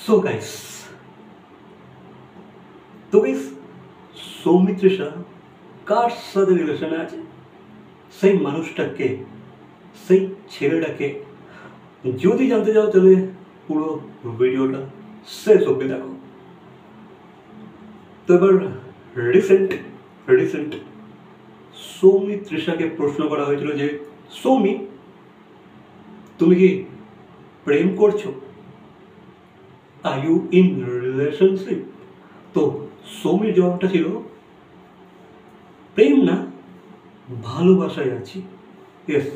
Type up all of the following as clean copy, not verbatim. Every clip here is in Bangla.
সো গাইস, তো গাইস, সৌমিত্রিষা কার সাথে রিলেশনে আছে? সেই মানুষটাকে, সেই ছেলেটাকে যদি জানতে চাও তাহলে পুরো ভিডিওটা শেষ অব্দি দেখো। তো এবার রিসেন্ট সৌমিত্রিষাকে প্রশ্ন করা হয়েছিল যে সৌমি, তুমি কি প্রেম করছো? Are you in relationship? তো সৌমির জবাবটা ছিল প্রেম না, ভালোবাসায় আছি। ইয়েস,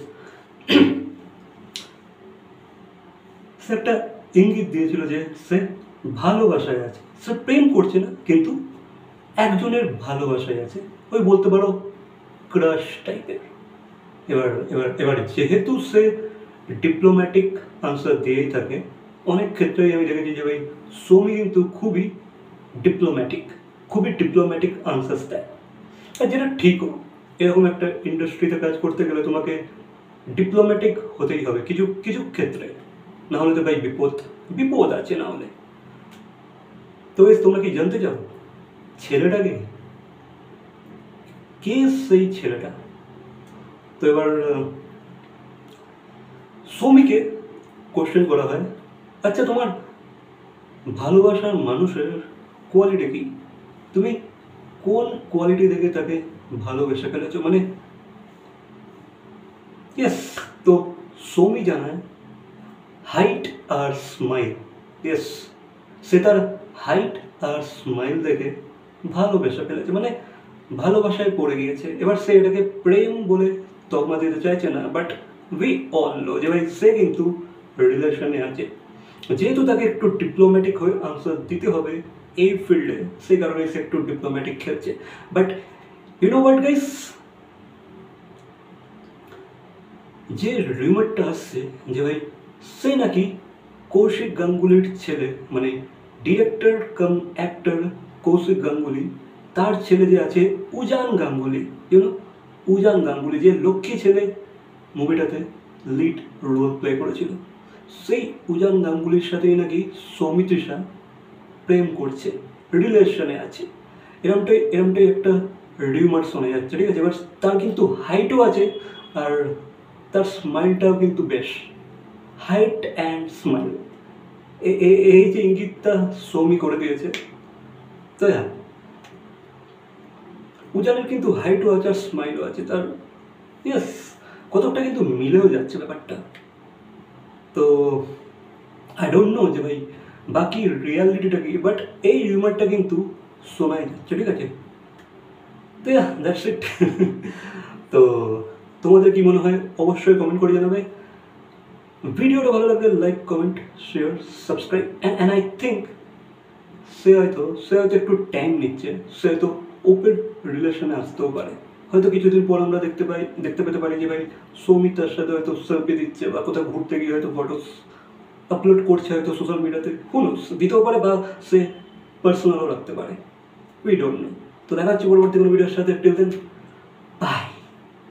সে একটা ইঙ্গিত দিয়েছিল যে সে ভালোবাসায় আছে, সে প্রেম করছে না, কিন্তু একজনের ভালোবাসায় আছে, ওই বলতে পারো ক্রাশ টাইপের। এবার এবার এবার যেহেতু সে ডিপ্লোম্যাটিক আনসার দিয়েই থাকে, অনেক ক্ষেত্রেই আমি দেখেছি যে ভাই সৌমি কিন্তু খুবই ডিপ্লোম্যাটিক আনসার দেয়, আর যেটা ঠিকও। এরকম একটা ইন্ডাস্ট্রিতে কাজ করতে গেলে তোমাকে ডিপ্লোম্যাটিক হতেই হবে কিছু কিছু ক্ষেত্রে, না হলে তো ভাই বিপদ আছে না হলে। তো তোমরা কি জানতে চাও ছেলেটাকে, কে সেই ছেলেটা? তো এবার সৌমিকে কোশ্চেন করা হয়, আচ্ছা তোমার ভালোবাসার মানুষের কোয়ালিটি কি? তুমি কোন কোয়ালিটি দেখে তাকে ভালোবেসে ফেলেছো? মানে ইয়েস, তো সৌমি জানায় হাইট আর স্মাইল। ইয়েস, সে তার হাইট আর স্মাইল দেখে ভালোবেসে ফেলেছে, মানে ভালোবাসায় পড়ে গিয়েছে। এবার সে এটাকে প্রেম বলে তকমা দিতে চাইছে না, বাট উই অল নো যে ভাই সে কিন্তু রিলেশনে আছে। যেহেতু তাকে একটু ডিপ্লোম্যাটিক হয়ে আনসার দিতে হবে এই ফিল্ডে, সেই কারণে সে একটু ডিপ্লোম্যাটিক খেলছে। But you know what guys, যে রিউমারটা আসছে যে ভাই সে নাকি কৌশিক গাঙ্গুলির ছেলে, মানে ডিরেক্টর কাম অ্যাক্টর কৌশিক গাঙ্গুলি, তার ছেলে যে আছে উজান গাঙ্গুলি, ইউনো উজান গাঙ্গুলি, যে লক্ষ্মী ছেলে মুভিটাতে লিড রোল প্লে করেছিল, সেই উজান গাঙ্গুলির সাথেই নাকি সৌমিত্রিষা প্রেম করছে, রিলেশনে আছে। এরমটাই একটা রিউমার শোনা যাচ্ছে, ঠিক আছে। এবার তার কিন্তু হাইটও আছে, আর তার স্মাইলটাও কিন্তু বেশ, হাইট অ্যান্ড স্মাইল, এই যে ইঙ্গিতটা সৌমি করে দিয়েছে। তো হ্যাঁ, উজানের কিন্তু হাইটও আছে আর স্মাইলও আছে তার। ইয়েস, কতটা কিন্তু মিলেও যাচ্ছে ব্যাপারটা। তো আই ডোন্ট নো যে ভাই বাকি রিয়ালিটিটা কি, বাট এই রিউমারটা কিন্তু শোনাই যাচ্ছে, ঠিক আছে। তো দ্যাটস ইট। তো তোমাদের কি মনে হয় অবশ্যই কমেন্ট করে জানাবে। ভিডিওটা ভালো লাগলে like, comment, share, subscribe. And I think সে হয়তো একটু টাইম নিচ্ছে, সে হয়তো ওপেন রিলেশনে আসতেও পারে। হয়তো কিছুদিন পর আমরা দেখতে পেতে পারি যে ভাই সৌমিক তার সাথে হয়তো সেলফি দিচ্ছে, বা কোথাও ঘুরতে গিয়ে হয়তো ফটোস আপলোড করছে হয়তো সোশ্যাল মিডিয়াতে, দিতেও পারে, বা সে পার্সোনালও রাখতে পারে, উই ডোন্ট নো। তো দেখা হচ্ছে পরবর্তী কোনো ভিডিওর সাথে। Till then